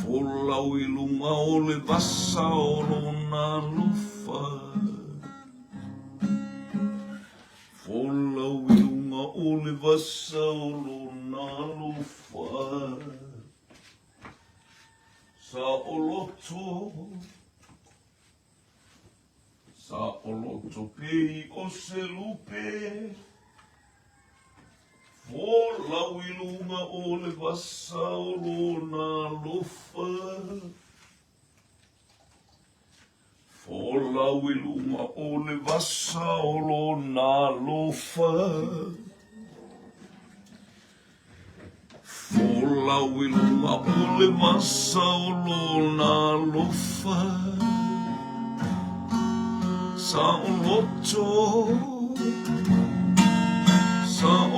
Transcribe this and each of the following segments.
Folau I lunga o le vasa o lona lufa. Folau I lunga o le vasa o lona lufa. Sa o loto pei o se lupe. Folau I lunga o le vasa o lona lufa. Folau I lunga o le vasa o lona lufa. Folau I lunga o le vasa o lona lufa. Sa o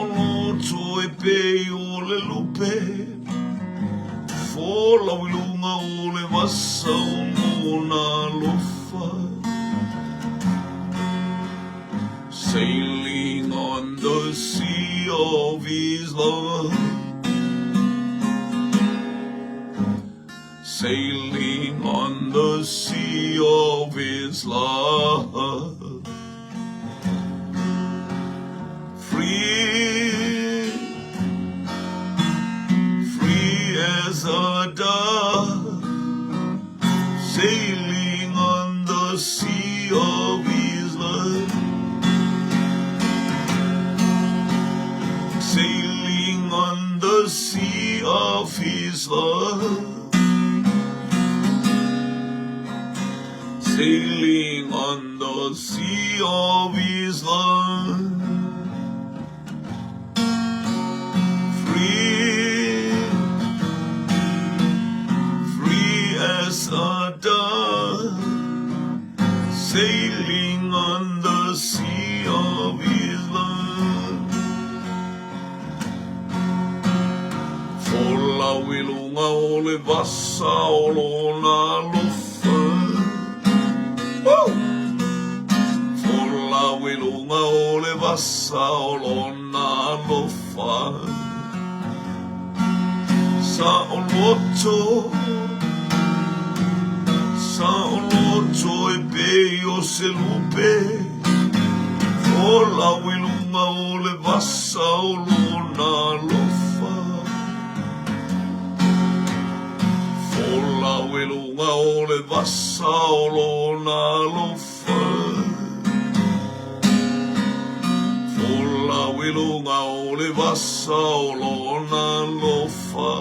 loto e pei o le lupe. Folau I lunga o le vasa o lona lufa. Sailing on the sea of His love. Sailing on the sea of His love. Free as a dove, sailing on the sea of His love. Sailing on the sea of His love. Sailing on the sea of His love. Free as a dove, sailing on the sea of His love. Folau I lunga o le vasa o lona lufa. Folau I lunga o le vasa o lona lufa. Sa o loto e pei o se lupe. Folau I lunga o le vasa o lona lufa. Folau I lunga o le vasa o lona lufa. Folau I lunga o le vasa o lona lufa.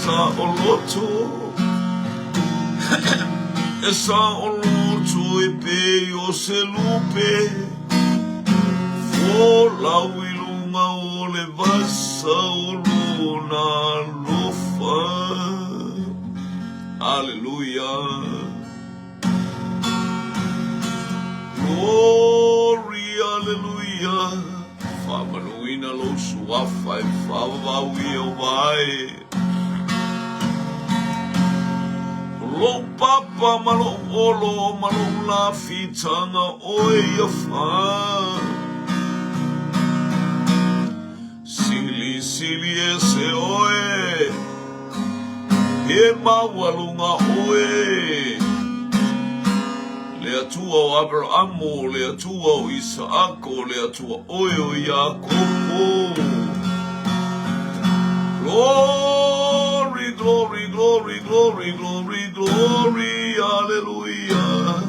Sa o loto sa o loto e pei o se lupe. Folau I lunga o le vasa o lona lufa. Hallelujah. Glory, hallelujah. Whamanuina lo suafa e whawawhi o vai. Lo papa malo olo malo la fitanga oi a wha. Sili e se oe. E mawalunga oe. Le atua o Abrahamo, le atua o Isaako, le atua o Iakopo. Glory, glory, glory, glory, glory, glory, hallelujah.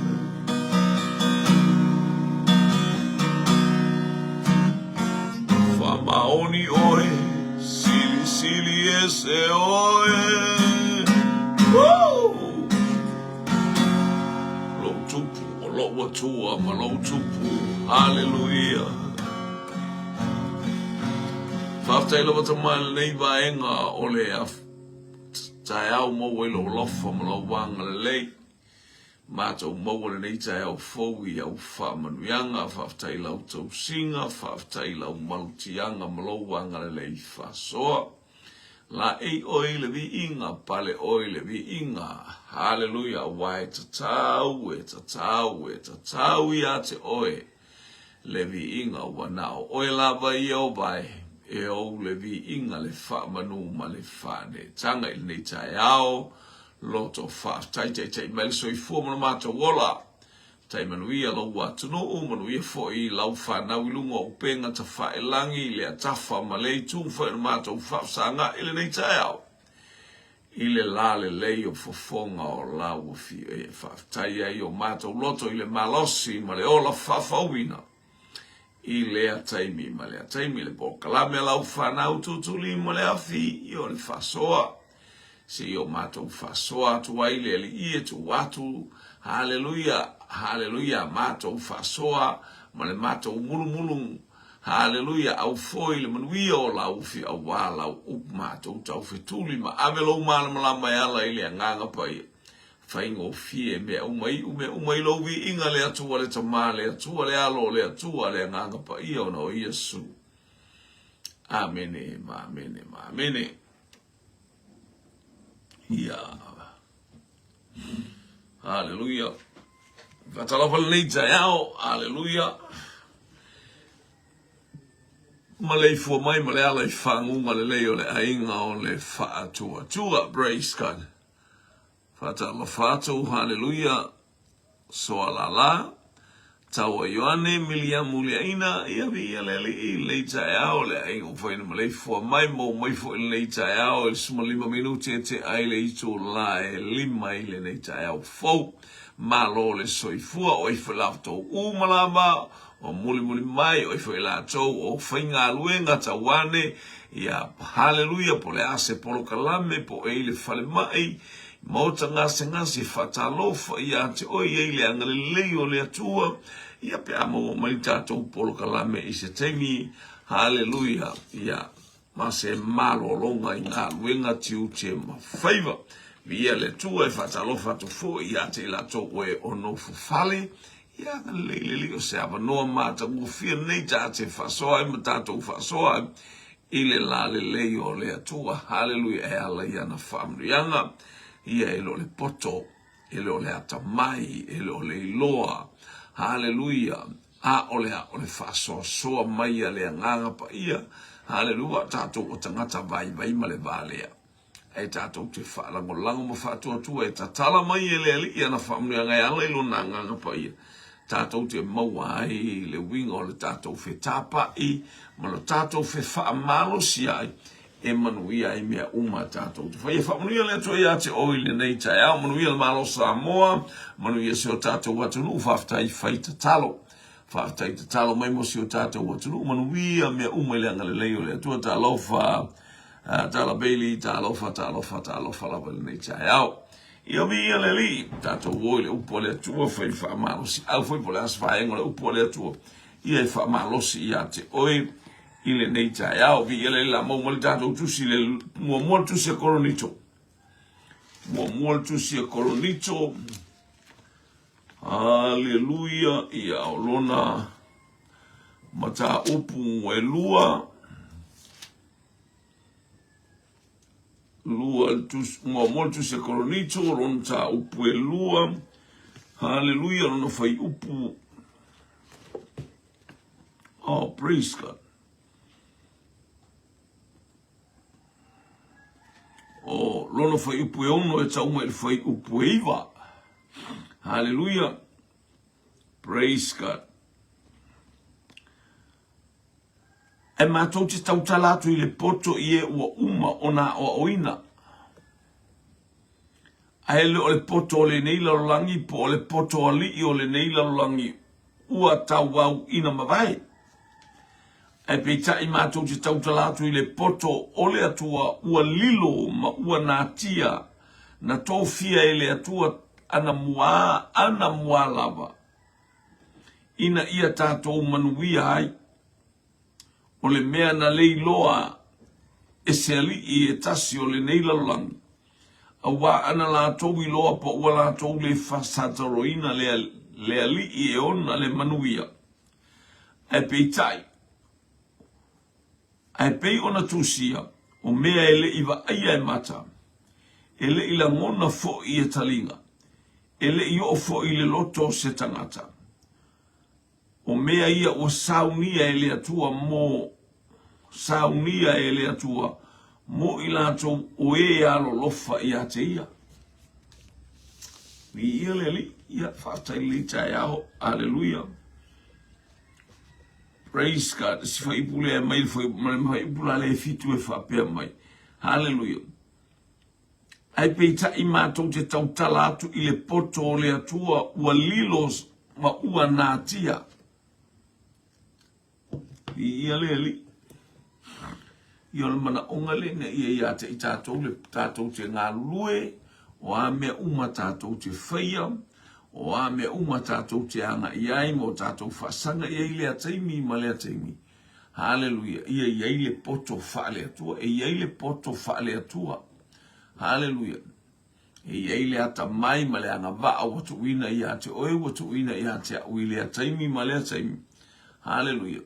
Famaoni oe, sili ese oe. Woo! Lo watua malo tupu, hallelujah. Whaftaila watamal nei vaenga o le tae au mau e lo lofa ma lo wanga le lei. Mātou mau le nei tae au fowi au whamanuianga, whaftaila au tau singa, whaftaila au malutianga ma lo wanga le lei whasoa. La e oi le vi inga, pale oi le vi inga. Hallelujah, wai tatau e tatau e tatau ia te oe. le vi inga wana o e lava I o vai e o le vi inga le wha manu ma le whane tanga I nei tai ao loto wha tai mai so I fua mana mata wola tai manuia lo watu no manuia fo I lau whanau I lunga o penga ta wha e langi le a tafa ma le tu wha e mata o wha sanga I le nei tai ao I le la le lei o fofonga o lau o fi e wha tai ai o mata o loto I le malosi ma le ola wha whauina I le a taimi ma le a taimi le po kalame lau whanau tutuli ma le a fi I o le whasoa si o mata o whasoa tu ai le li I e tu watu hallelujah hallelujah mata o whasoa ma le mata o mulu hallelujah au foi le manuia o lau fi au wala o mata o tau fetuli ma avelo mana malama ala I le nganga pai faingo fie me umai lo vi inga le atua le tama le atua le alo le atua le nganga pa ia o no Yesu. Amene ma amene ma amene. Ya. Hallelujah. Vatala pal nei jayao. Hallelujah. Malay fo mai malay ala fangu malay o le ainga o le fa atua. Praise God. Fata la fato, hallelujah, so alala, tawa yoane, milia muliaina, iavi alele I leita ao, le aingo fwene malei fua mai fo I leita ao, suma 5 minuti e te aile ito la e 5 ile leita ao fau, malo le soifua, o ife lafto umalama, o muli mai, o ife lato, o whainga aluenga tawane, ia hallelujah, po le ase polo kalame, po eile fale mai, Mauta ngase fatalofa ia te oi ele angale leo le atua ia pe amo mai tatou polo kalame I se temi hallelujah ia ma se malo longa I ngā luenga tiu te ma favor via le tua e fatalofa to fo ia te la to we ono fufale ia ngale le o se ava noa mata ngofia nei te fasoa I matatou fasoa ile la le leo le atua hallelujah e ala ia na famrianga ia elo le poto, elo le atamai, elo le iloa, hallelujah, a ole whasoa mai a le nganga pa ia, hallelujah, tātou o tangata vai ma le valea. E tātou te whaalango lango ma whātua tua, e tatala mai e le ali, ia na whamnua ngai ala ilo na nganga pa ia. Tātou te maua ai, le winga o le tātou whe tāpa I, ma le tātou whe whaamalo si ai, e manuia I mea uma tātou. Whai e whamanuia le atua ia te oile nei tai au, manuia le malo Samoa, manuia se o tātou watunu, whaftai whaita talo. Whaftai te talo mai mo se o tātou watunu, manuia mea uma le angale leo le atua tā lofa, tāla beili, tā lofa lava le nei tai au. Ia mi ia le li, tātou oile upo le atua, whai whamalosi, au whai po le as whaengo le upo le atua, ia e whamalosi ia te oile, ile nei tai au vi ile la mo mo tatou tusi le mo tusi kolonito mo tusi kolonito hallelujah ia olona mata upu e lua tus mo tusi kolonito lon ta upu e lua hallelujah lon fai upu oh praise God. Oh, lono fai upu e ono e tauma e fai upu e iwa. Hallelujah. Praise God. E mātou te tautalatu I le poto I e ua uma ona o oina. A ele o le poto o le neila lolangi po o le poto o li o le neila lolangi ua tau wau ina mawai. E peita I mātou te tautalatu I le poto o le atua ua lilo ma ua nātia na tōwhia e le atua ana mua lava. Ina ia tātou manuia ai o le mea na leiloa e se ali I e tasi o le neila lang. A wā ana lātou I loa pa ua lātou le whasataroina le ali I e ona le manuia. E peitai. Ai pei ona tusia o mea ele iwa aia e mata. Ele I la ngona fo I e talinga. Ele I o fo I le loto se tangata. o mea ia o saunia e le atua mo saunia e le atua mo i latou o e alo lofa i a te ia. Ni ia le li, ia whaatai li tai ao, hallelujah. Praise God, si wha ipule e mai, wha ipula le fitu e whapea mai, hallelujah. Ai peita i mātou te tautala atu i le poto o le atua ua lilos ma ua nātia. I ia le li. I ole mana onga le ne ia te i tātou le tātou te ngā lue, o a mea uma tātou te whaia, o a mea uma tātou te anga iai mo tātou whasanga i le ataimi ma le ataimi. Hallelujah. Ia le poto wha le atua, le poto wha le atua. Hallelujah. Le ata mai ma le anga vaa watu wina ia te oe watu wina ia te ui le ataimi ma le ataimi. Hallelujah.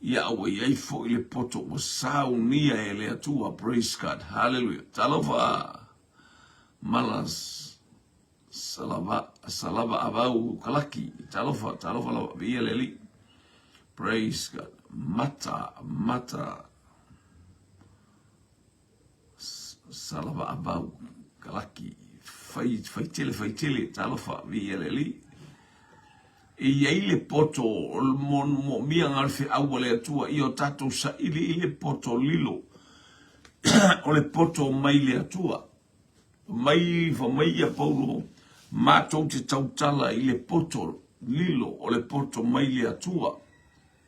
Ia awa iai fo i le poto o sau nia e le atua. Praise God. Hallelujah. Talofa malas salava avau kalaki. Talofa lava via le li. Praise God. Mata salava abau kalaki faitele talofa via le li e le poto mo mia ngalfe au le atua i o tatou sa ile poto lilo o le poto mai le atua mai ia Paulo matou te tautala i le poto lilo o le poto mai le atua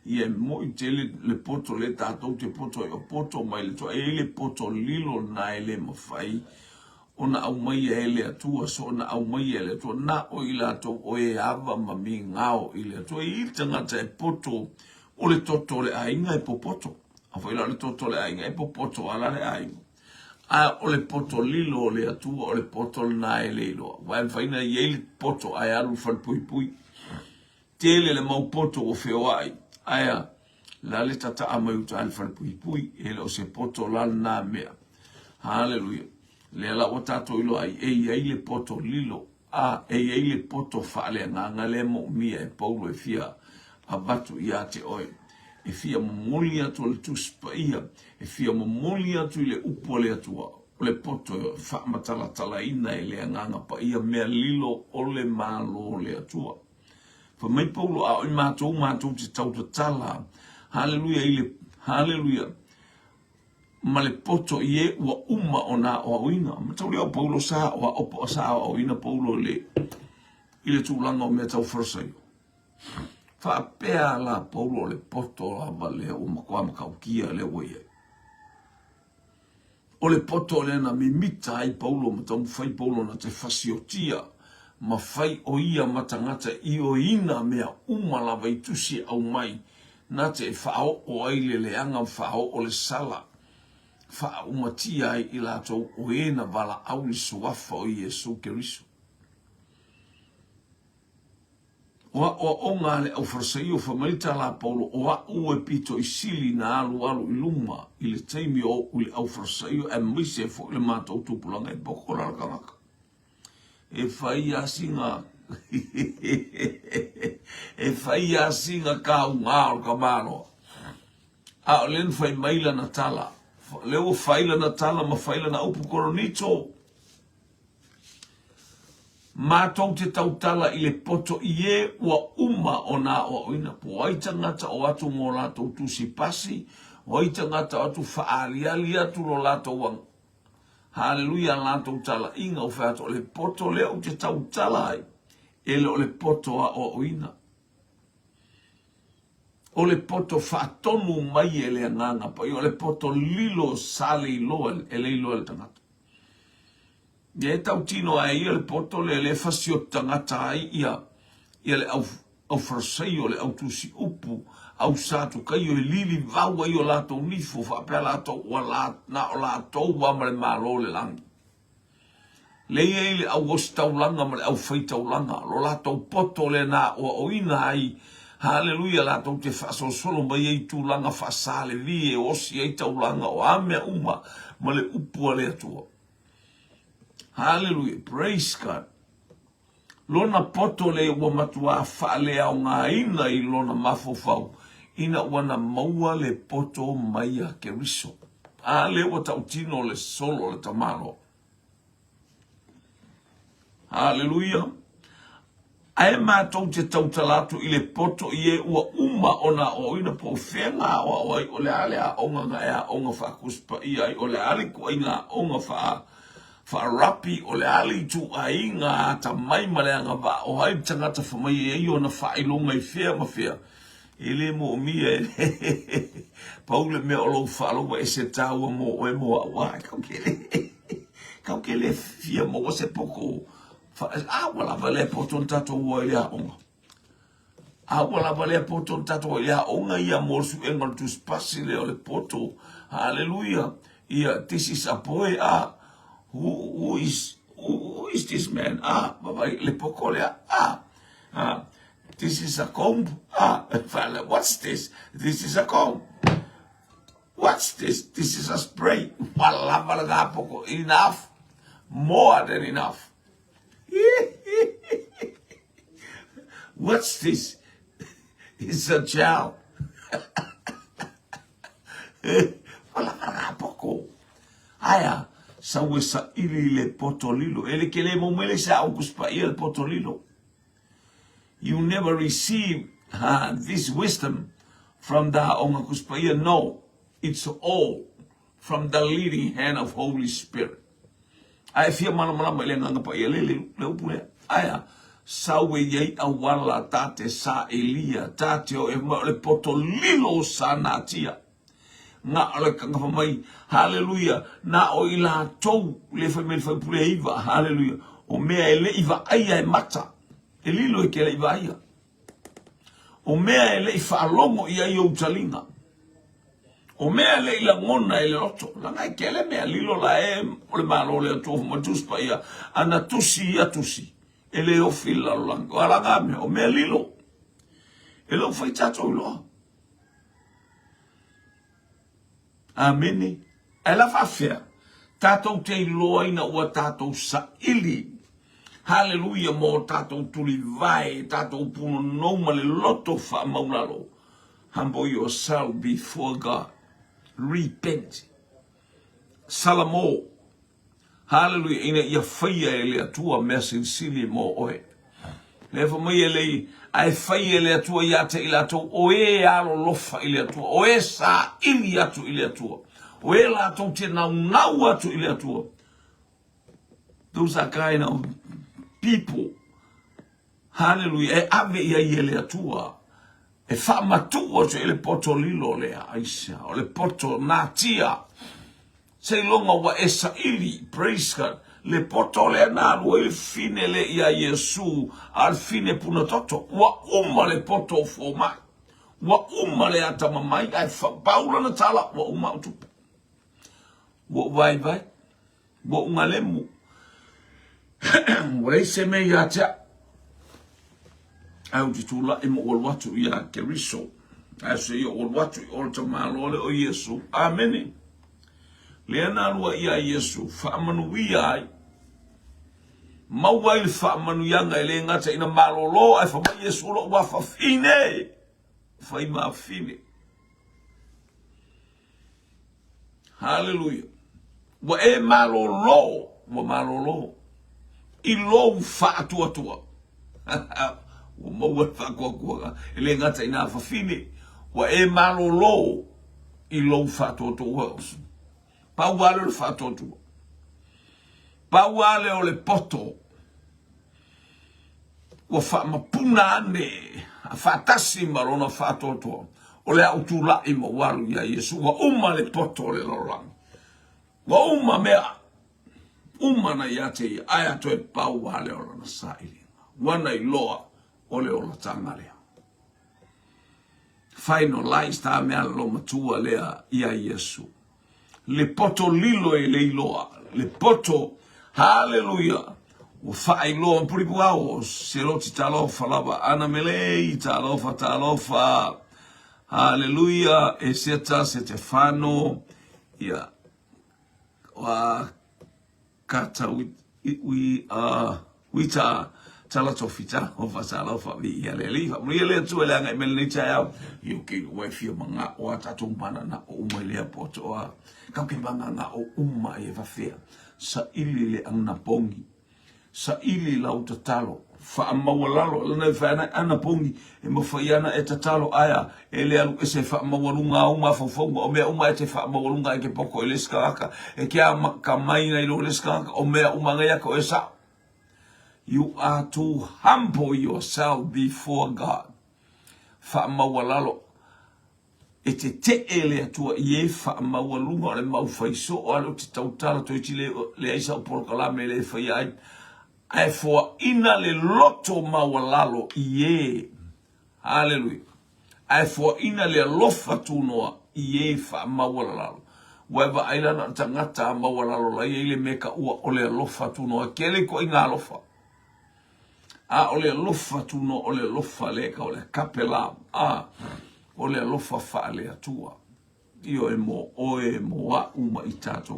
ia mo i te le poto le tātou te poto o poto mai le toa le poto lilo na le mawhai ona au mai e le atua so na au mai e le atua na o i latou o e ava ma mi ngao i le atua i tangata e poto o le toto le ainga e popoto a whaila le toto le ainga e popoto ala le ainga a o le poto lilo o le atua o le poto na e le loa wai whaina i e le poto ai aru whalpui pui tele le mau poto o whioai aya la le tata amai uta alfa pui ele o se poto la na mea hallelujah le la o tato ilo ai le poto lilo le poto fale nga le mo mia e Paulo e fia abatu ia te oi e fia momolia to le tuspaia e fia momolia to le upo le atua o le poto fa matala tala ina ele nga pa ia mea lilo o le malo le atua fa mai Paulo a i mātou te tautatala hallelujah ma le poto ie ua uma o nā o auina matau leo Paulo sa o opo sa o auina Paulo le i le tūlanga o mea tau wharasaio fa apea la Paulo le poto la vale o makua makaukia le waia o le poto le na mimita ai Paulo matau mwhai Paulo na te whasiotia ma fai o ia matangata i o ina mea umalawa i tusi au mai na te whao o aile le anga whao o le sala wha umatia ai i latou o ena wala au li suafa o Iesu Keriso o ngā le au wharasai o whamarita la Paulo o a ue pito i sili na alu i luma i le teimi o le au wharasai o e maise fo le mātou tupulanga e boko rarakamaka e whai asinga ka unga o ka mano a o len whai maila na tala leo whaila na tala ma whaila na upu koronito mātou te tautala i le poto i e ua uma o nā o oina po aita ngata o atu mō lātou tusi pasi o aita ngata atu whaaliali atu lo lātou wang hallelujah lātou tala inga o whaata o le poto leo te tautala ai ele o le poto a o oina o le poto whaatonu mai e le anganga pa i o le poto lilo sale i loa e le iloa le tangata ia e tau tino ai ia le poto le fasio tangata ai ia le au wharasai o le au tusi upu au sātu kai o le lili vau ai o lātou nifo whapea lātou na o lātou wa mare mālo le langi le ia i le au ostau langa mare au whaitau langa lo lātou poto le na o ina ai hallelujah lātou te whasosolo mai ei tū langa whasale vi e osi ei tau langa o amea uma ma le upu a le atua hallelujah praise God Lona poto le ua matua whaale au ngā ina I lona mafofau. Ina wana maua le poto maia ke riso. A le ua tautino le solo le tamaro. Hallelujah. Ai mātou te tautalatu I le poto I e ua uma ona o ina po whenga o ai o le ale a onga ngā ea onga whakuspa I ai o le ale kua I ngā onga whaarapi o le ale tu a inga ta mai maleanga wa o hai tangata whamai e I ona whailonga I whea ma whea. E le mo o mia e paule mea o lau whaaloa e se tāua mo o e mo a wai kaukele fia mo o se poko. Wala vale poton tato o ia onga. Wala vale poton tato o ia onga ia morsu engal tu spasi le o le poto. Hallelujah. Ia this is a boy who is this man? Le poko le this is a comb. What's this? This is a comb. What's this? This is a spray. Wala vale poko. Enough. More than enough. What's this? It's a gel. Aya, sawe sa ili le potolilo. Ele kele momele sa okuspa il potolilo. You never receive this wisdom from the ongakuspa. No, it's all from the leading hand of Holy Spirit. Ai fia mana mana ele nganga pa ele le upule aya sawe ye awala tate sa Elia tate o e le potolilo sanatia nga ole kanga mai hallelujah na o ila tou le famel fa pule iva hallelujah o mea ele iva aya e mata elilo e kele iva aya o mea ele ifa longo ia yo talinga o mea le ila ngona ele roto. La ngai kele mea lilo la o le malo le atofu matuspa ia. Ana tusi ia tusi. Ele o fila lango. Ala ngame o mea lilo. Ele o fai tato ilo. Ameni. Ela fafea. Tato te iloa ina ua tato sa ili. Hallelujah mo tato tuli vai. Tato puno noma le loto fa maunalo. Humble yourself before God. Repent. Salamo. Hallelujah. Ina ia whaia ele atua mea sinsili mo oe. Lefa mai ele ai whaia ele atua ia te ila atua. Oe alo lofa ele atua. Oe sa ili atu ele atua. Oe la atua te nau atu ele atua. Those are kind of people. Hallelujah. E ave ia ele atua. E wha matua te ele poto lilo lea aisa, o le poto natia. Se longa wa esa ili, praise God, le poto lea nāru e fine le ia Yesu, al fine puna toto, wa le poto fōmai, wa le atamamai, ai whapaula na tala, wa utupu. Wa vai, wa ungalemu. Wa se me ia tea. Au te tula e mo watu ia ke riso. Ai se ia watu I o te malole o Yesu. Amen. Leana lua ia Yesu. Whaamanu ia ai. Mauai le whaamanu ianga ele ngata ina malolo. Ai whama Yesu lo wafa fine. Whaima fine. Hallelujah. Wa e malolo. Wa malolo. I lo whaatua. O maua whakuakua, ele ngata ina whawhine, wa e malolo I lo whatotoa. Pauale le whatotoa. Pauale o le poto. Wa whamapuna ane, a whatasi marona whatotoa. O le autula I mawaru ia Yesu, wa le poto le lorang. Wa mea, na iate ai ato e pauale o lana saili. Wana I loa. Ole ola tangalea. Finalize ta mea lo matua lea ia Yesu. Le poto lilo e le iloa. Le poto, hallelujah. O fai loa mpuripu au, se roti talofa lava, ana melei, talofa. Hallelujah. E seta Stefano. Ia. Wa kata wita tala tofita o fasala fa vi ia le li fa mo le tu le nga mel ni cha yu ki we fi manga o ta tumpana na o mo le poto a ka ke banga nga o umma e va fea sa ili le ana pongi sa ili la utatalo fa mawalalo na fa ana pongi e mo fa yana e tatalo aya ele alu se fa mawalunga uma fa fongo o me uma te fa mawalunga ke poko ele skaka e ke ka mai na ilo le skaka o me uma nga ko esa. You are to humble yourself before God. Fa mawalalo e te ele atua ie fa mawalunga le mau faiso o alu te tautala to itile le aisa o porkala me le fa ai ai for ina le loto mawalalo ie. Hallelujah. Ai for ina le lofa tunoa ie fa mawalalo. Waiva ailana tangata mawalalo la ie le meka ua o le lofa tunoa kele ko inga lofa. A ole lofa tuno ole lofa leka ole kapela ole lofa fa le atua io e mo oe mo a uma itato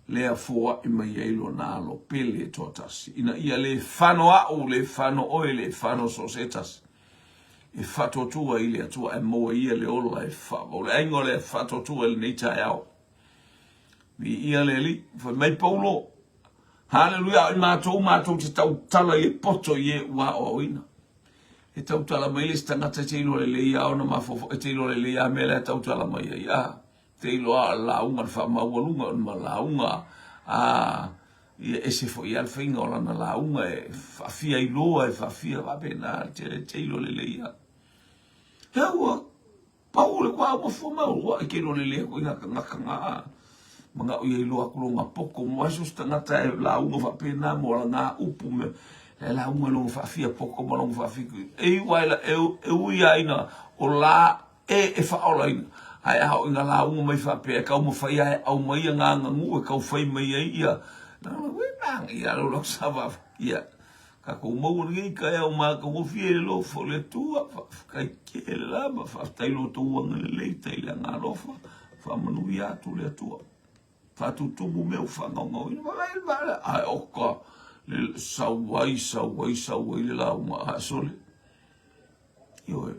le a foa I mai ilo na lo pele totas ina ia le fano a o le fano oe le fano sosetas e fato tua ile atua e mo ia le ola e fa o le aingo le fato tua le neita ao vi ia le li fa mai paulo. Hallelujah, mātou te tautala e poto ie ua o ina. E tautala mai le stangata te ilo le leia o na mafofo, e te ilo le leia me le tautala mai ia. Te ilo a launga na whamaualunga, ma launga e se fo i alwhainga o lana launga e whawhia I loa e whawhia wapena te ilo le leia. Hea ua, paule kwa ua whamau, e ke ilo le leia ko ina ngakanga mga uia iloa kulonga poko mwaso stangata e la unga fa pena mo la nga upu me la unga longa fa fia poko mo longa fa fiku e waila e uia ina o la e fa ola ina ai ha inga la unga mai fa pe ka mo fa ia au mai nga ngu e ka fa mai ia na we bang ia lo sa va ia ka ko mo ngi ka e o ma ko fie lo fo le tua ka ke la ba fa tai lo tua ngale tai la nga lo fa manu ia tu le tua fatu tubu meu whangongo ina mai bala ai oka le sawai le la uma sole yo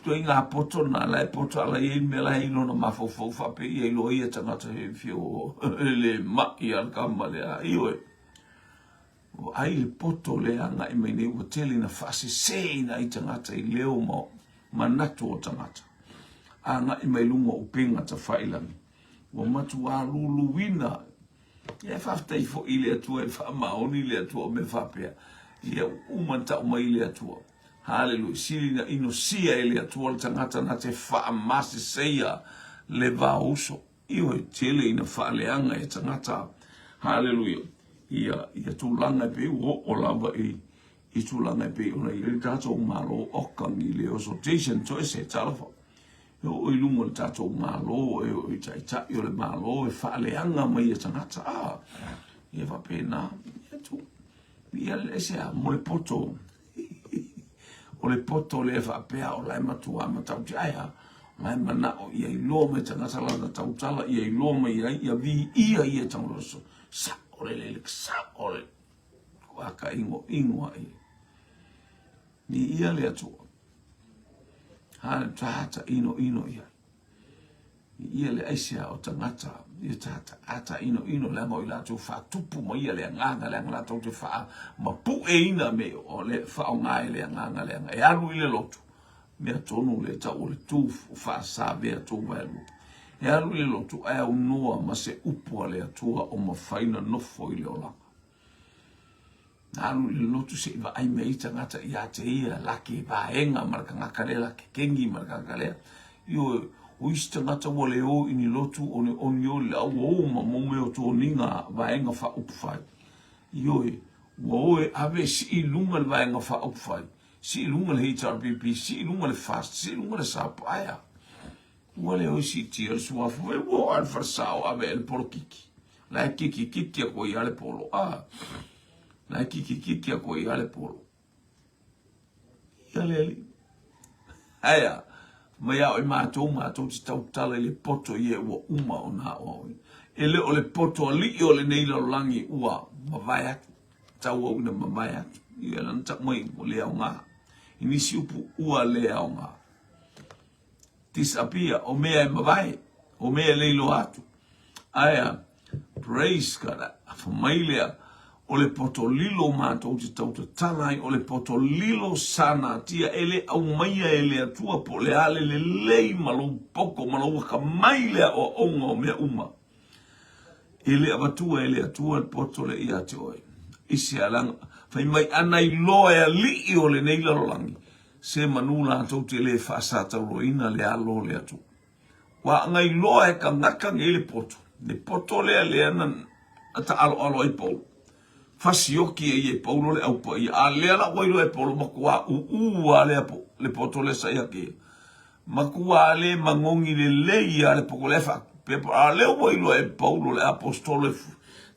to inga poto na la poto ala I me la ino na mafofo fa pe I lo ia tangata he fio le ma ia kamale yo ai le poto le anga I me ne hoteli na fasi sei na I tangata I leo mo manatu o tangata anga I me lunga upinga ta failami wa matu a luluwina e whaftai fo ile atua e whamaoni ile atua me whapea ia umanta uma ile atua hallelujah sili na ino sia ile atua le tangata na te whaamasi seia le vauso iho e tele ina whaaleanga e tangata hallelujah ia tūlanga pe o lava I tūlanga pe ona I le tato malo okangi le oso Jason to e se talafa o ilungo le tatou malo e o ita o le malo e whaaleanga mai e tangata ia wapena ia tu ia le se a mo le poto o le poto le whapea o lai matua matau te aia lai mana o ia ilo me tangata lana tautala ia ilo me ia vi ia tangroso sa o le sa o le waka ingo ai ni ia le atua tata ino ia. Ia le aisia o tangata, ia tata ata ino le ngoi la tu fa tupu mo ia le nganga le ngala tu te fa ma pu e ina me o le fa o ngai le nganga le e alu ile lotu. Me tonu le ta o le tu fa sa ve tu velu. E alu ile lotu e o noa ma se upu le atua o ma faina no fo ile ola. Alu ile lotu se va ai me tangata ia te ia la ke va enga marka ngakalela ke kengi marka ngakalela. Yo o istangata wale o ini lotu o ne onyo le au ma mome o tō ninga vaenga wha upwhai. Ioe, woe ave si lunga le vaenga wha upwhai. Si lunga le HRPP, si lunga le FAST, si lunga le SAPAIA. Wale o si tia le suafu, e wo al farsao ave el polo kiki. La kiki a koi ale polo. La kiki a koi ale polo. Iale ali. Aya. Maya o mātou te tautala le poto ie ua uma o nā oa. Ele o le poto li o le nei langi ua mawai atu. Tau au ina mawai atu. ia lan tak mai o le au ngā. Inisi upu ua le au ngā. Disapia, o mea e mawai, o mea leilo atu. Aia, praise God, whamailea, o le poto lilo mātou te tau te tanai, o le poto lilo sana, tia ele au maia ele atua po le ale le lei malou poko, malou waka mailea o onga o mea uma. Ele abatua ele atua poto le ia te oi. Isi alanga, whai mai anai loa e li o le neila rolangi, se manula atou te le whaasata roina le alo le atu. Wa ngai loa e ka ngaka ngele poto, le poto le anan ata alo i polo. Fasioki e paulo le aupa i a lea la wairo e paulo makua ua le poto le sayake. Makua le mangongi le lei a le poko lefa. Pepo a leo wairo e paulo le apostole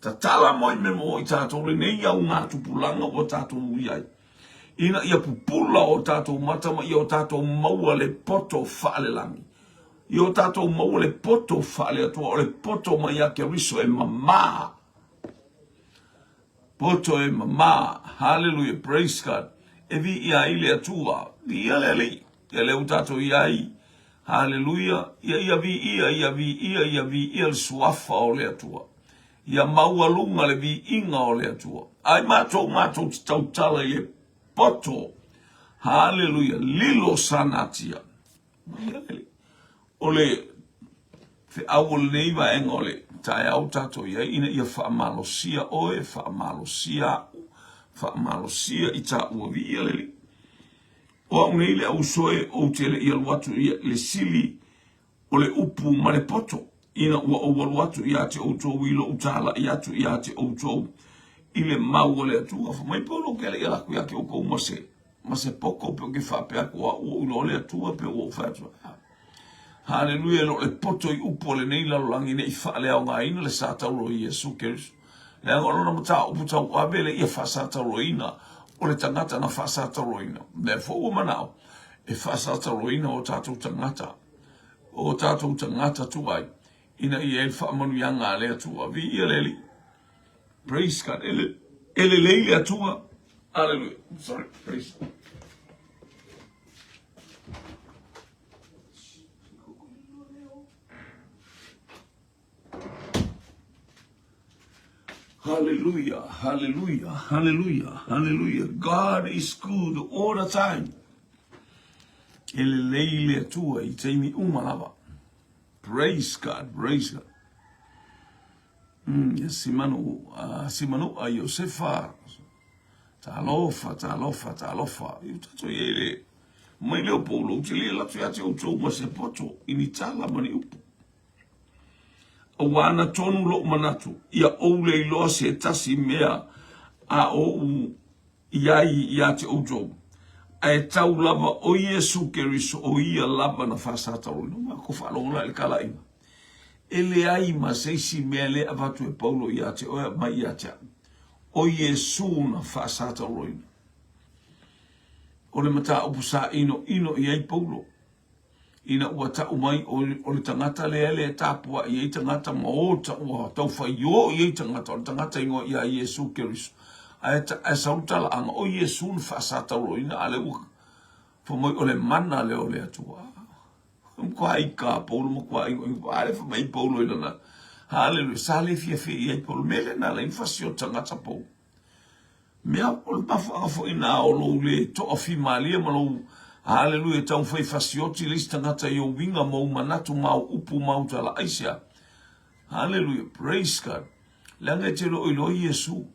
ta tala moi me mo i tātou le nei au ngā tupulanga o tātou uiai. Ina ia pupula o tātou matama i o tātou maua le poto whaale langi. I o tātou maua le poto whaale atua o le poto mai ake riso e mamaa. Poto e mama, hallelujah, praise God. E vi ia ile atua, vi ia le li, ia le utato ia i, hallelujah, ia vi ia le suafa o le atua. Ia maua lunga le vi inga o le atua. Ai mātou te tautala i le poto, hallelujah, lilo sanatia. Ia le li. O le, fe awol neiva engole, tae au tato ia ina ia whaamalosia oe, whaamalosia i tā ua vi ia leli. O au nei le au soe o te le ia luatu ia le sili o le upu ma le poto. Ina ua o luatu ia te outou ilo utala ia tu ia te outou i le mau o le atua. Whamai polo ke le ia laku ia ke o kou mase poko pe o ke whapea kua ua ulo le atua pe o whatua. Hallelujah, lo le poto i upo le nei lalolangi ne i whaale au ngā ina le sātau i Jesu Kerisu. Le anga lona mata upu tau abe le ia whasātau ina o le tangata na whasātau ina. Me fōua manao, e whasātau ina o tātou tangata. O tātou tangata tuai, ina i e whaamanu yanga le atua. Vi ia leli. Praise God. Ele leile atua. Hallelujah. Sorry, praise God. Hallelujah, hallelujah, hallelujah, hallelujah. God is good all the time. Ele leile atua I teimi umalava. Praise God, praise God. Simanu a Josefa. Talofa. Iu tato ele. Mai leo polo, te lea latu ya te outou ma se poto. Ini tala mani upu. Wana tonu lo manatu ia oule I loa se tasi mea a o ia te outou. A e tau lava o Jesu Keriso o ia lava na whasata o ino. Ma ko whalonga ele kala ima. Ele ai ma seisi mea le avatu e paulo ia te oia mai ia te. O Jesu na whasata o ino. O le mata upusa ino ia I paulo. Ina ua tau mai o le tangata le tapua I tangata maota ua tau whaio I tangata o le tangata ingo ia Jesu Keriso. A sautala anga o Jesu na whasata o ina ale ua. Whamai o le mana le o le atua. Mkwa ika paulo mkwa ingo. Ale whamai paulo ina na. Hallelujah. Sale fia ia paulo. Mele na le infasio tangata paulo. Mea o le mafu angafo ina o lo le toafi malia malo. Hallelujah, tau fai fasioti le tangata I o winga mau manatu mau upu mau tala aisia. Hallelujah, praise God. Leanga e telo o ilo Jesu.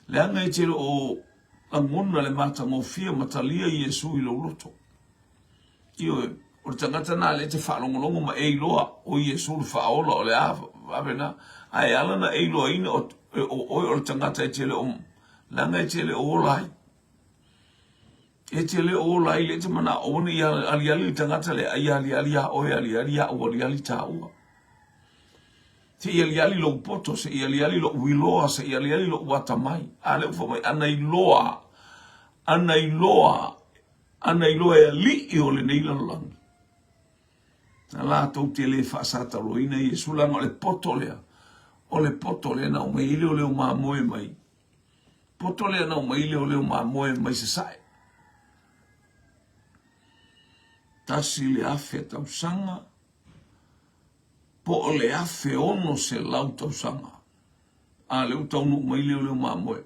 Leanga e telo o angona le mata ngofia matalia Jesu ilo loto. Io o tangata na le te whalongolongo ma e iloa o Jesu le whaola o le avena. Ai alana e iloa ina o tangata e telo o. Leanga e telo o lai. E te le o lai le te mana o ni ali tangata le ai ali o ali ta ua. Te ali lo poto se ali lo wiloa se ali lo watamai. Ale fo mai ana iloa e li o le nei lang. Na la to te le fasata lo ina Jesu la le poto le. O le poto le na o mai ile o le ma moe mai. poto le na mai leo ma moe mai se sai. Tasi le afe tau sanga, po o le afe ono se lau tau sanga. A leo tau nu mai leo ma moe.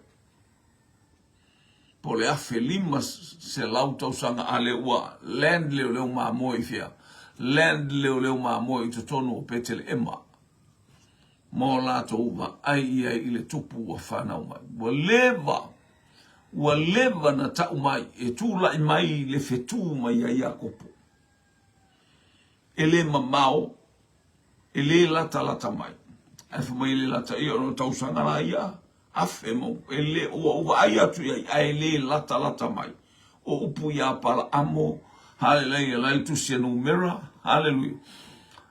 Po le afe lima se lau tau sanga a le ua land leo ma moe fia. Land leo ma moe i te tonu o petele ema. Mo la to uva ai ai ile tupu wa whanau mai. Wa leva na tau mai e tūlai mai le whetū mai ai a kopo. Ele mamao, ele lata mai. Afa mai ele lata ia no tau sangara ia. Afe mo, ele o ai atu ia ele lata mai. O upu ia para amo, hallelujah, lai tusia numera, hallelujah.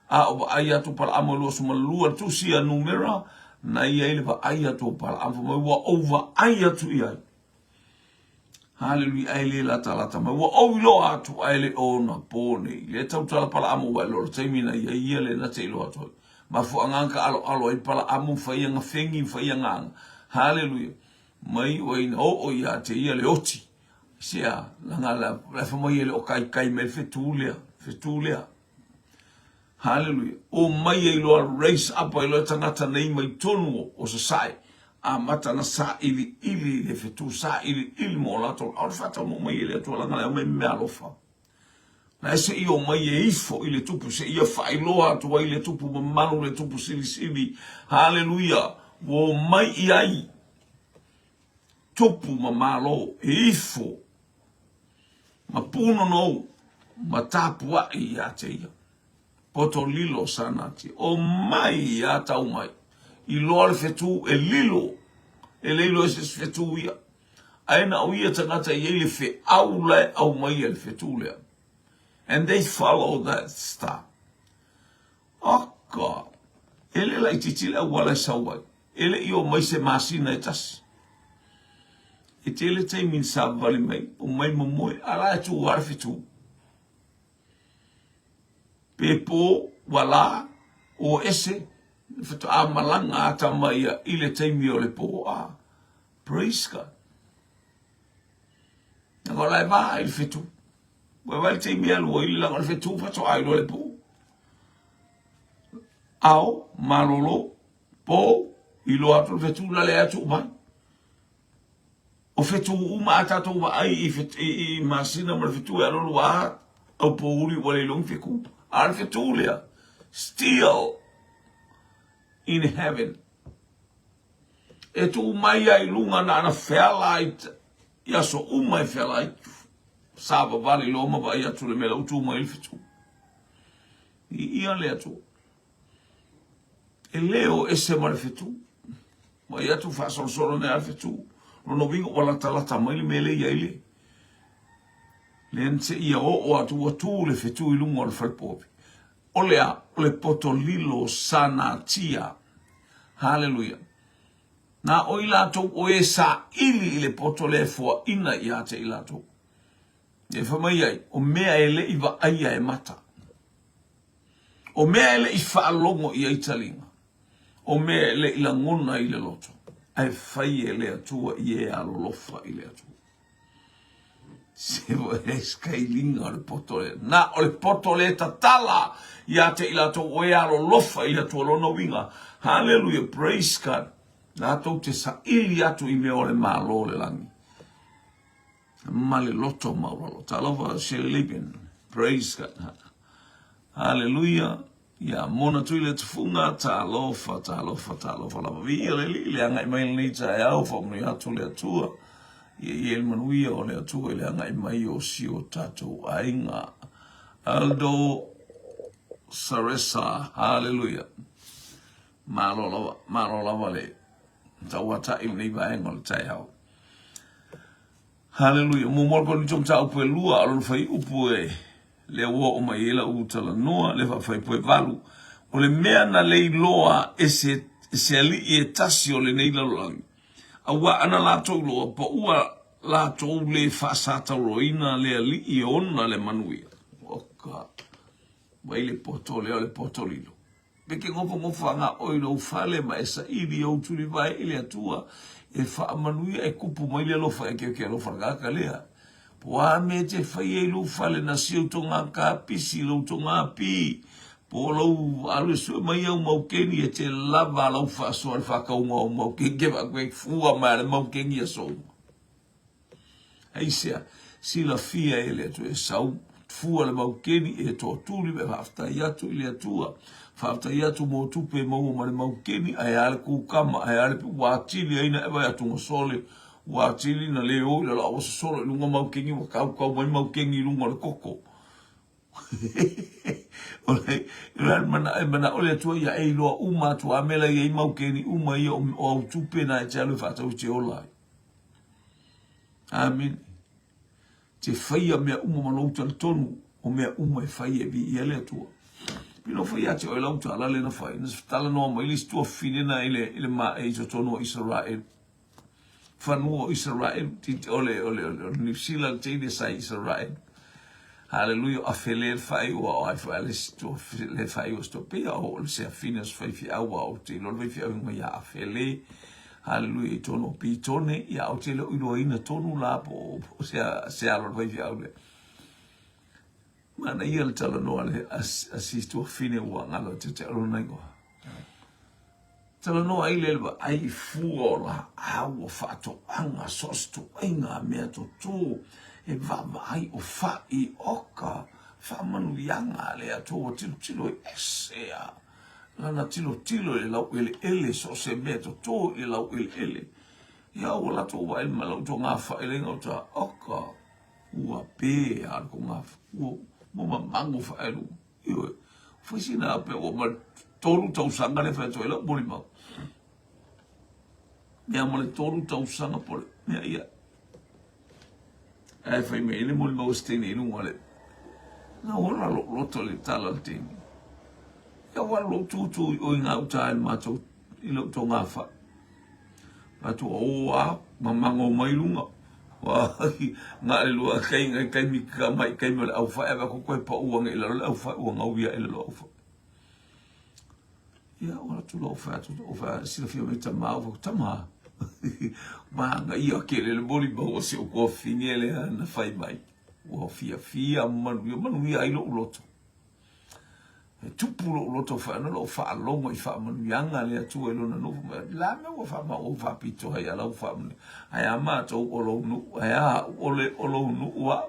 A o ai atu para amo lo suma lua tusia numera, na ia ele va ai atu para amo, mai wa over ai atu ia. Hallelujah, ele lata mai. Wa oilo atu ele ona pone. Le tau tala para amo wa lo taimina ia le na te lo atu. Ma fu anganka alo ai para amo fai nga fengi fai nga. Hallelujah. Mai o ina o ia te ia le oti. Sia langa la fa mai le o kai me fetulea. Hallelujah. O mai e lo raise up ai lo tangata nei mai tonu o sai. A mata na sa ili le fetu sa ili mo la to al fata mo mai le to la ngala me alofa na se io mai e ifo ile tupu se ia fa iloa to ile tupu manu le tupu sili hallelujah wo mai ai tupu mamalo e ifo ma puno no ma tapu a ia te ia poto lilo sanati o mai ya tau mai I loa fetu e lilo ese fetu ia aina o ia tangata I ele fe aula au mai el fetu lea and they follow that star oh God ele lai titile wala sawai ele io mai se masina etas ele te min sabali mai o mai momoe ala tu war fetu pepo wala o ese Fito a malanga ata mai ile taimi o le po a. Praise God. Nga lai ba il fitu. Wa taimi alu ile la le fitu fato ai lo le po. Ao malolo po ilo atu fitu la le atu mai. O fitu uma ata to ba ai I masina mo le fitu e lo wa o po uri wale long fiku. Al fitu le still in heaven. E tu mai ai lunga na ana fairlight. Ia so umai fairlight. Saba vale loma va ia tu le mela utu mai fitu. Ia le atu. E leo ese mal fitu. Ma ia tu fa solo ne al fitu. No vingo wala talata mai le mele ia ile. Lense ia o atu le fitu I lunga le falpopi. Olea le potolilo sana tia. Hallelujah. Na o ilato o e sa ili le potole fo ina ia te ilato. E fa mai ai o mea ele iwa aia e mata. O mea ele I fa alongo I talinga. O mea ele ila ngona I le loto. Ai fai ele atua I e alolofa I le atua. Se vo skailinga o le potole. Na o le potole tatala ia te ilato o e alolofa I le atua lono winga. Hallelujah, praise God. La tau te sa ili atu I mea ole malo le langi. Male loto mauralo. Talova se libin. Praise God. Hallelujah. Ya mona tuile tufunga talofa. Lava via le li anga I mai ni ta e au fa mni atu le atua. Ye el manuia o le atua le anga I mai o si o tatou ainga. Aldo Saresa. Hallelujah. Malo lava le tawata I nei vaenga le tai hau. Hallelujah. Mo ko ni tom tau pe lua alo fai upu le wo o mai ela utala noa le fai pe valu. O le mea na le loa ese ali e tasio le nei la lang. Awa ana la to loa po ua la to le fa sata roina le ali I ona le manuia. O God. Vai le potolilo. Peke ngofa nga oilo fale ma esa ili o tuli vai ili atua e fa manuia e kupu mai le lofa e ke lofa ga lea. Po ame te fai e lu fale na siu tonga ka pisi lo tonga pi. Po lo alu su mai au maukeni e te lava lo fa so al fa ka o maukeni ke va kwe fua ma le maukeni e so. Aisia si la fia ele tu e sau fua le maukeni e to tuli be hafta yatu ile atua. Fafta yatu mo tupe mo ma le maukeni ai ale ku kama ai ale wa tili aina e vai atu sole wa tili na le o la o sole lunga maukeni wa kau mai maukeni lunga le koko. Ole mana ole tu ya e lo uma tu amela ye maukeni uma ye o tupe na talo fata u te ola. Amen. Te faia mea uma malouta tonu o mea uma e faia vi ele tu. Pino foi ate o lauta ala le na fai. Nas tala no mai lis tua finena ile ma e so tonu Israel. Fanu Israel ti ole New Zealand te de sai Israel. Hallelujah afele fai o ai fai sto le fai o sto pe o se finas fai fi au o te lo vai fi au ya afele. Hallelujah tonu pitone ya o te lo ina tonu la po se alo vai fi au le. Mana ia le tala noa le asistu a fine ua ngalo te alo nango. Tala noa i lelwa ai fua la au o whaato anga sostu inga mea to tō e vava ai o wha i oka whamanu yanga le ato o tilo e esea. Lana tilo e lau ele so se mea to tō e lau ele. Ia o lato wa ilma lau to ngā whaelenga o ta oka ua pē a ko ngā ua Mama mango fa elu. Iwe. Fusina pe o ma toru tau sanga le fa to ela boli ma. Mea mo le toru tau sanga pole. Mea ia. Ai fai me ele mo le mau stene inu wale. Na ora lo to le tala ting. Ia wala lo tutu o inga uta ma to ilo to ngafa. Ma to o a mamango mai lunga. Wa nga le lua kai mi ka mai kai mo au fa eva ko ko pa uang e lo au fa uang au via e lo fa ya ora tu lo fa si lo fio meta ma o tama ma nga io che le boli bo si o ko finile na fai mai o fia manu ia i lo to tupu lo to fa no lo fa lo mo fa manu yanga le tu e lo na no la me o fa pito ya la fa ai ama to o lo nu ya o lo nu wa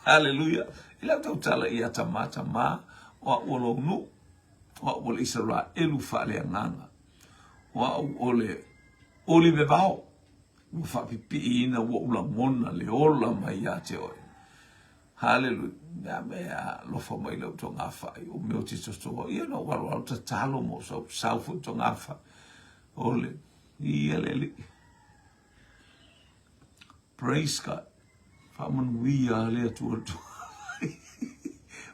hallelujah ila to tala ia tamata ma o lo nu o le Israel elu fa le nganga o le be bao o fa pipi ina o la mona le ola mai ya te o hallelujah ya mea lo fa mai lo to ngafa o meu te so ia no wa ta talo mo so fu to ngafa ole ia le praise God fa man wi ale tu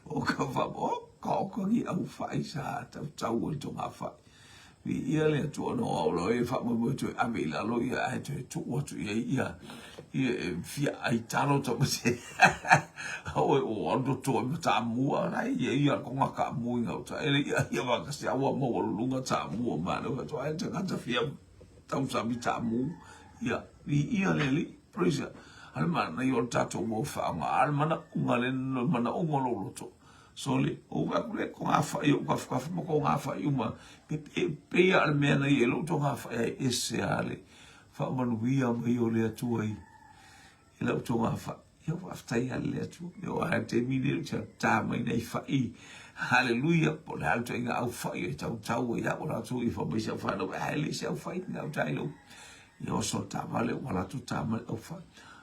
o ka fa o ka ni au fa isa ta o to ngafa vi ia le tu no lo e fa mo to amila lo ia to o to ia fia ai talo to se o ando to ta mua ai ia ko nga ka mu nga ta ele ia va ka se awa mo lunga ta mu ma no to ai ta fia ta sa mi ta mu ia ia le praise al mana io tato mo fa ma al mana ngale mana o ngolo to sole o va kule ko afa io ka fa mo ko afa io ma pe al mena io to afa esse ale fa man via mo io le tu ai ila to afa io afta ia le tu io a te mini ta mai nei fa i hallelujah po le alto inga au fa io tau ia ora tu i fa mai se fa no ele se au fa inga tai lo io so ta vale wala tu ta mai au fa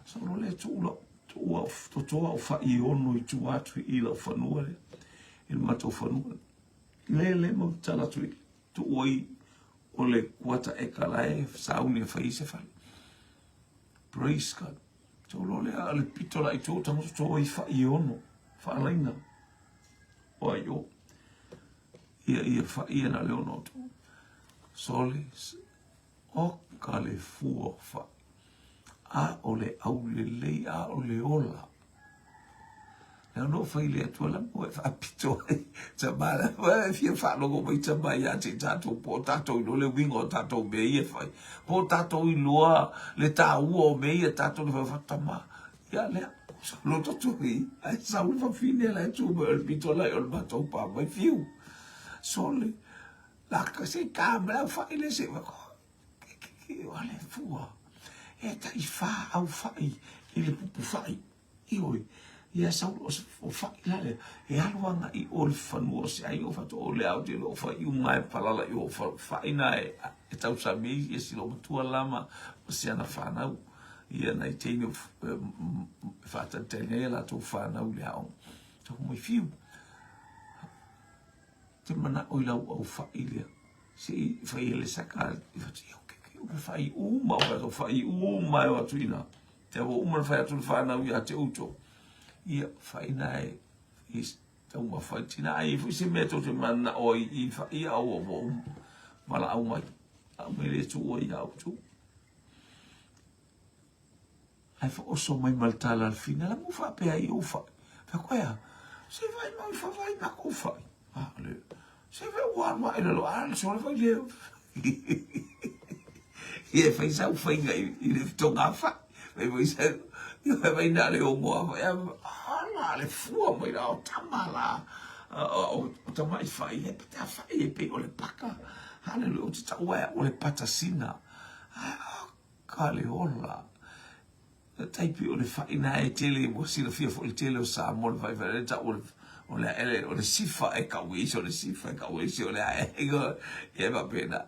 so no le tu lo to fa i ono i tu atu i la fanua il mato fanua le mo tala tu oi o le kuata e kalae sauni fa i se fa praise God to lo le ale pitola i to tamo to i fa i ono fa laina o ayo ia fa i na le ono to solis o kale fuo fa a ole au le a ole ola no faile tu la mo fa pito ta mala wa fi fa lo go mai ta mai ya te tato po tato no le wingo tato be ye fa po tato I loa le ta uo me ye tato le fa ta ma ya le lo to tu ai sa u fa fine la tu be pito la ol ba to pa mai fiu sole la ka se cambra fa ile se va che vale fu e ta I fa au fa ile pu fa I oi ia sa o fa ile e aluanga I ol fa no se ai o fa to le au de lo fa I mai palala I o fa ina e tau sa mi e si lo tu lama o se ana fa na ia na te no fa ta tele la tu fa na le au to mo fiu te mana o ila o fa ile se fa ile saka I fa ti o fa I uma o fa I uma o tuina te o uma fa tu fa na ia te uto ia faina is tau ma faina ai fu se meto te mana o I fa ia o mala au mai a me tu o ia o tu ai fa oso mai maltala al fine la mu fa pe ai o fa koia se vai mai fa vai ma ko fa le se ve wa ma ele lo al so le fa le ia fa sa fa I le tonga fa vai sa io vai dare o mo le fua mai la o tamala o tamai fai e pita fai e pe o le paka hale o te taua o le patasina ka le ola taipi o le fai na e tele mo sila fia fo le tele o sa mo le vai vai ta o le ele o le sifa e ka wisi o le sifa e ka wisi o le ego e va pena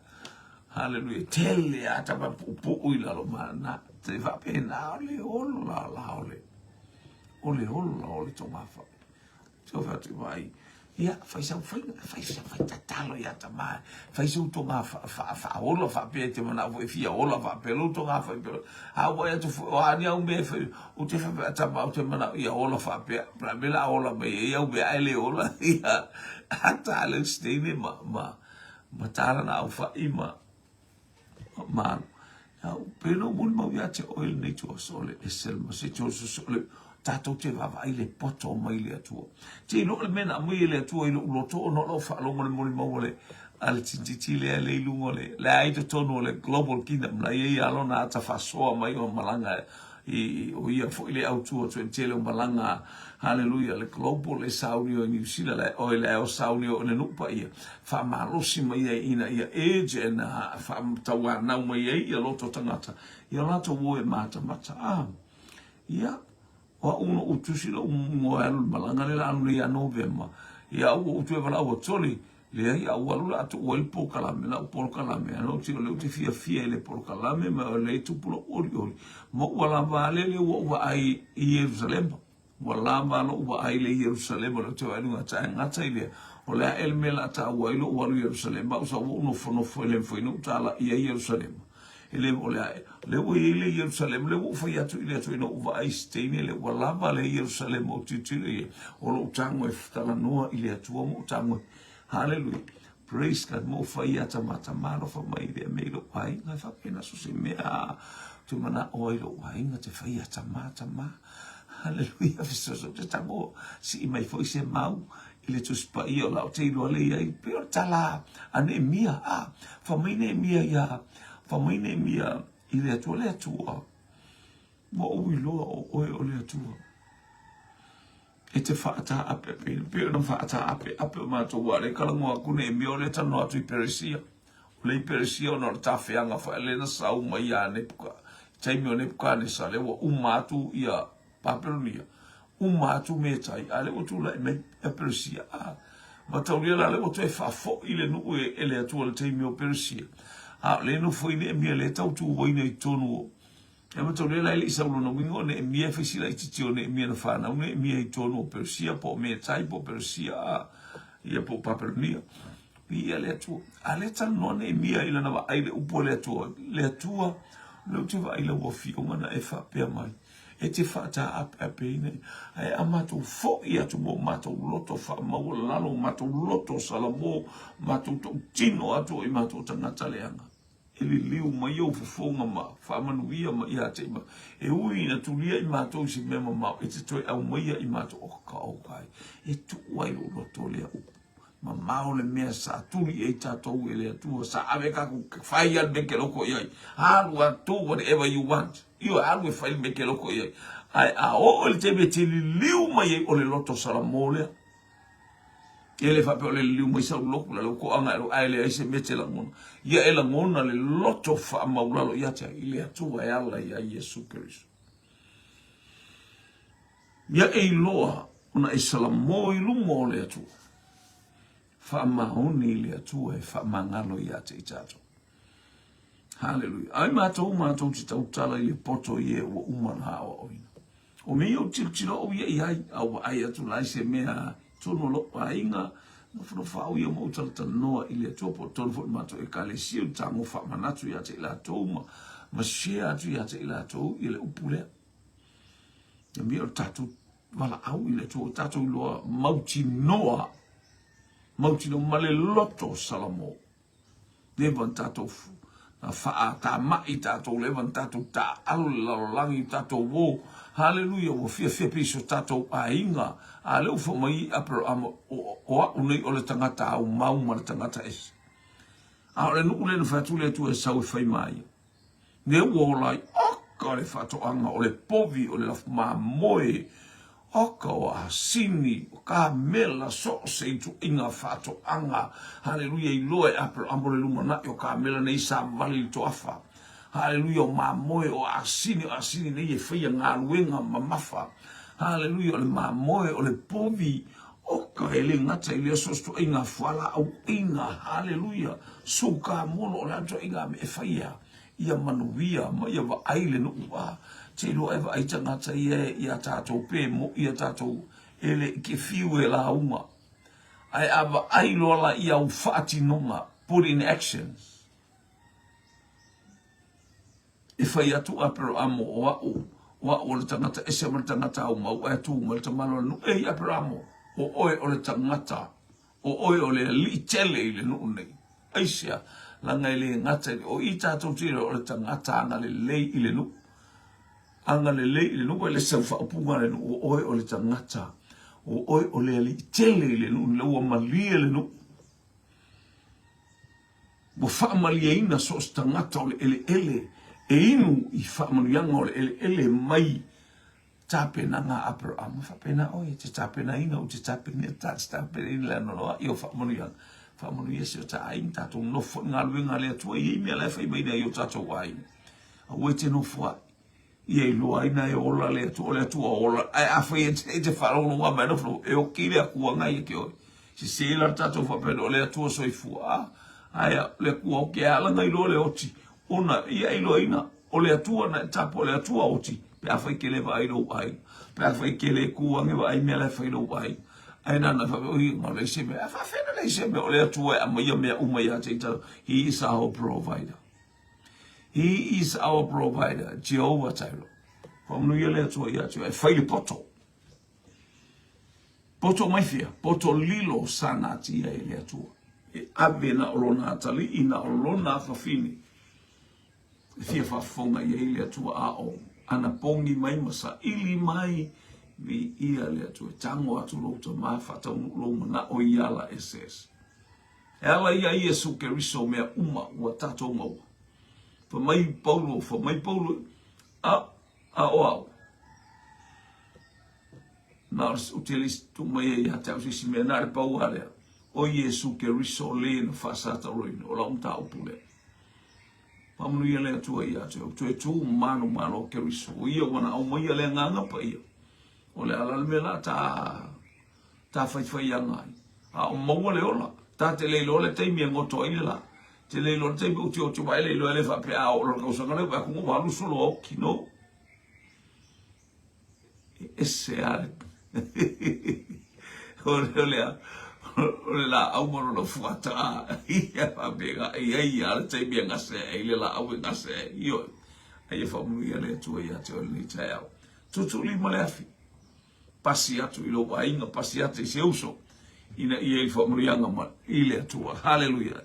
hallelujah tele ata pa pu ila lo mana te va pena le ola la ole ole tonga fa so fa tu vai ia fai sa tatalo ia ta mai fai su tonga fa ola fa pe te mana vo fia ola fa pe lo tonga fa pe a vo ia tu a ni au me fe o te fa ta ba o te mana ia ola fa pe pra me la ola me ia o be ai ola ia ata le steve ma tara na au fa ima ma pero mun ma ia te oil nei tu sole e sel ma se tu sole tato te va le poto mai le atua te lo le mena mai le atua I lo to no lo fa lo mo le al titi le lungo le ai to tono le global kingdom la ia lo na ta fa so mai o malanga o ia fo le autua to tele o malanga hallelujah le global le saunio New Zealand le o le o saunio le nupa ia fa malosi mai ina ia age na fa tawa na mai ia lo to tangata ia la to wo e mata ia wa uno utusi lo mo al malanga le anu ia november ia o tu vala o toli le ia o la to o po kalame la po kalame no ti le fia le po kalame ma le tu po ori mo wala vale le wa ai Jerusalem wala ma lo wa ai le Jerusalem lo to anu ngata ile o le el mela ta wa lo wa Jerusalem ba so uno fo le fo no tala ia Jerusalem ele le o ile Jerusalem le o foi atu ile atu no va steine le wala vale Jerusalem o titile o lo tango e tala noa ile atu mo tango hallelujah praise God mo fai ata mata maro fa mai de me lo pai na fa pena so se mea tu mana o lo wai na te fai ata mata ma hallelujah so te tango si mai foi se mau ile tu spa io la te lo le ai per tala ane mia fa mai ne mia ya fa mai ne mia ile tu le tu mo o lo le tu e te whaata ape pe no whaata ape ma to wale kala ngoa kune mi o le tano atu I Peresia o le Peresia no ta feanga fa le na sa uma ia ne puka tai mi o ne puka ne sa le wa umatu ia Babilonia umatu me tai ale o tu la me Peresia ma ta uri la le o te fa fo ile no e le atu le tai mi o Peresia le no foi ne mi le tau tu wo ina I tonu e ma tole la isa uno no mingo ne mi e fisi la ititione mi na fa na ne mi e tono Persia po me tai po Persia ia po Babilonia ia le tu ale tan no ne mi ia ila na va ai le upo le tu le tu va ila wo fi o mana e fa pe mai e te fa ta ape ne ai amato fo ia tu mo mato loto fa ma lalo mato loto salamo mato to tino ato I mato tanga taleanga Ele liu mai o fofonga ma whamanuia ma ia te ima. E ui na tulia I mātou si mema mau. E te toi au maia I mātou o ka au kai. E tu wai o roto lea upu. Ma mau le mea sa tuli e tātou e lea tua. Sa ave kaku whai al me ke loko iai. Haru a tō whatever you want. Io haru e whai me ke loko iai. Ai a o le te me te liu mai e o le loto salamo lea. Ele fa pe le liu mai sa loko la loko anga ro ai le se mete la ngona ia e la ngona le loto fa maulalo ia te ile atu e ala ia Yesu Kristo ia e loa ona e sala mo I lumo le atu fa maoni le atu e fa mangalo ia te tato hallelujah ai matou ti tau tala I le poto ie o umana o ina o me o tilo o ia ai au ai atu lai se mea tono lo ainga no fo fa o mo tata no ile topo tono fo mato e kale si o tango fa manatu ya te la toma ma shea tu ya te la to ile upule ya mi o tatu wala au ile to tatu lo mauti no male loto salamo levantato fu na fa ta mai tato levantato ta allo langi tato wo hallelujah wo fia piso tato ainga a leu fo mai apro amo o unei o le tangata au mau ma le tangata es a le nu le fatu le tu e sau fai mai ne wo lai o ka le fatu anga o le povi o le ma moe o ka sini o ka mela so se tu inga fatu anga hallelujah I loe apro amo le lumana o ka mela nei sa vali to afa hallelujah ma moe o asini nei e fai nga luenga mamafa hallelujah le ma moe o le povi o ka ele ngata ile sosto inga fala au inga hallelujah suka mono la to inga me fai ia manuia ma ia va aile no wa te lo eva ai tangata ia tatou pe mo ia tatou ele ke fiu e la uma ai ava ai lola ia u fati nonga put in actions e fai atu apero amo o le tangata e se o le tangata au mau e atu ma le tamalo nu e apero amo o oe o le tangata o oe o le li tele i le nu nei aisia langa i le ngata o i tatou tira o le tangata anga le lei i le nu anga le lei i le nu e le sau whaupunga le nu o oe o le tangata o oe o le li tele i le nu le ua malia le nu mo whaamalia ina so o tangata o le ele e inu I whaamanuianga o le ele mai tapena nga apero amo whapena oe te tapena ina o te tapena tapena ina le anoa I o whaamanuianga whaamanuia se o ta aing tatou nofo ngā luenga lea tua I mea lea whai maina I o tatou aing a ue te nofo ai I e loa ina e ola lea tua ola ai a whai e te wharono ngā mai nofo e o kire a kua ngai e ke oe se se la tatou whapena o lea tua soifua ai le kua o ke alanga I loa le oti ona ia I loa ina o lea tua na tapo lea tua oti pe a whai ke le wa ai lo ai pe a whai ke le kua nge wa ai mea le whai lo ai ai nana fa o nga le se me fa fena le se me o le atu e mai me uma ya te tau he is our provider Jehovah Jireh from no le atu ya te fai le poto mai fia poto lilo sana ti e le atu e avena olona tali ina olona fa fini fia fa fonga ye le atu a o ana pongi mai masa ili mai vi ia le atu tango atu lo to ma fata lo na o iala ss ela ia Yesu Kristo me uma o tato mo for mai Paulo a nars utilis tu mai ia tau si me na pau ale o Yesu Kristo le no fasata roino o la unta opule pamu ia le atu ia tu mano Kristo ia wana o mai le nganga pa ia o le ala me la ta fai anga a o mo le ola ta te le lo le te mi ngoto ile la te le lo te u ti vai le lo le fa pe a o lo ko so ngale ba ko va lu solo o kino ese ar o le la au mo lo fuata ia fa bega ia te mi ngase ile la au ngase io ai fa mu ia le tu ia te o le tau tu li mo le afi pasiatu ilo ainga pasiatu se uso ina ia il famurianga ma ile tua hallelujah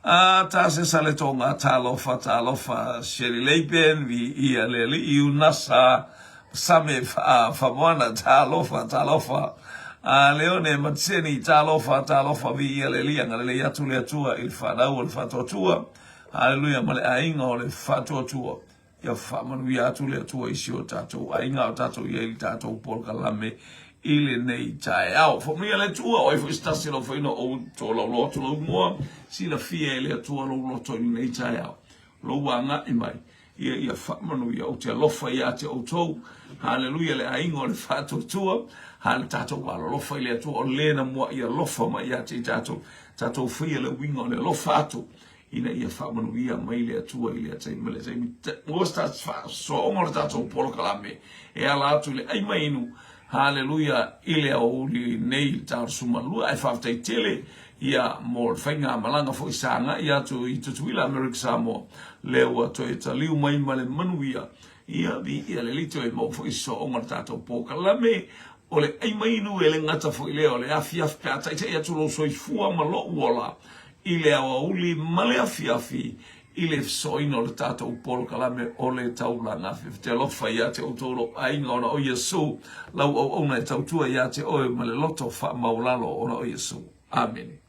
Ta se sale tonga talofa sheri leipen vi ia lele iunasa same famwana talofa leone matseni talofa vi ia lele ia ngale yatu le atua il fadau il fatotua haleluya male ainga ole fatotua ya famanu vi atu le atua isio tato ainga o tato ia il tato pol kalame ile nei tai au fo mi le tua o fo sta se lo fo no o to lo to lo mo si la fie le tua lo to nei tai au lo wanga i mai ia fa manu ia o te lofa ia te o to haleluya le aingo le fa to tua hal tato wa lo fa ile tua o le na mo ia lofa mai ia te tato fie le wingo le lofa to ina ia fa manu ia mai le tua ile te mele te mo sta fa so o mo tato polo kalame e ala tu le ai mai nu haleluya ile o li nei tar sumalu ai fa te tele ia mo fainga malanga fo isanga ia tu i tu wila America samo lewa to italiu mai male manuia ia bi ia le lito e mo fo iso o martato poka lame ole ai mai nu ele ngata fo ile ole afia pata ia tu lo so i fua malo wala ile o uli male afiafi ile soino le tata o polo kalame ole taula na te lofa ia te o tolo ainga ona o Yesu lau o ona e tautua ia te oe male loto fa maulalo ona o Yesu. Amen.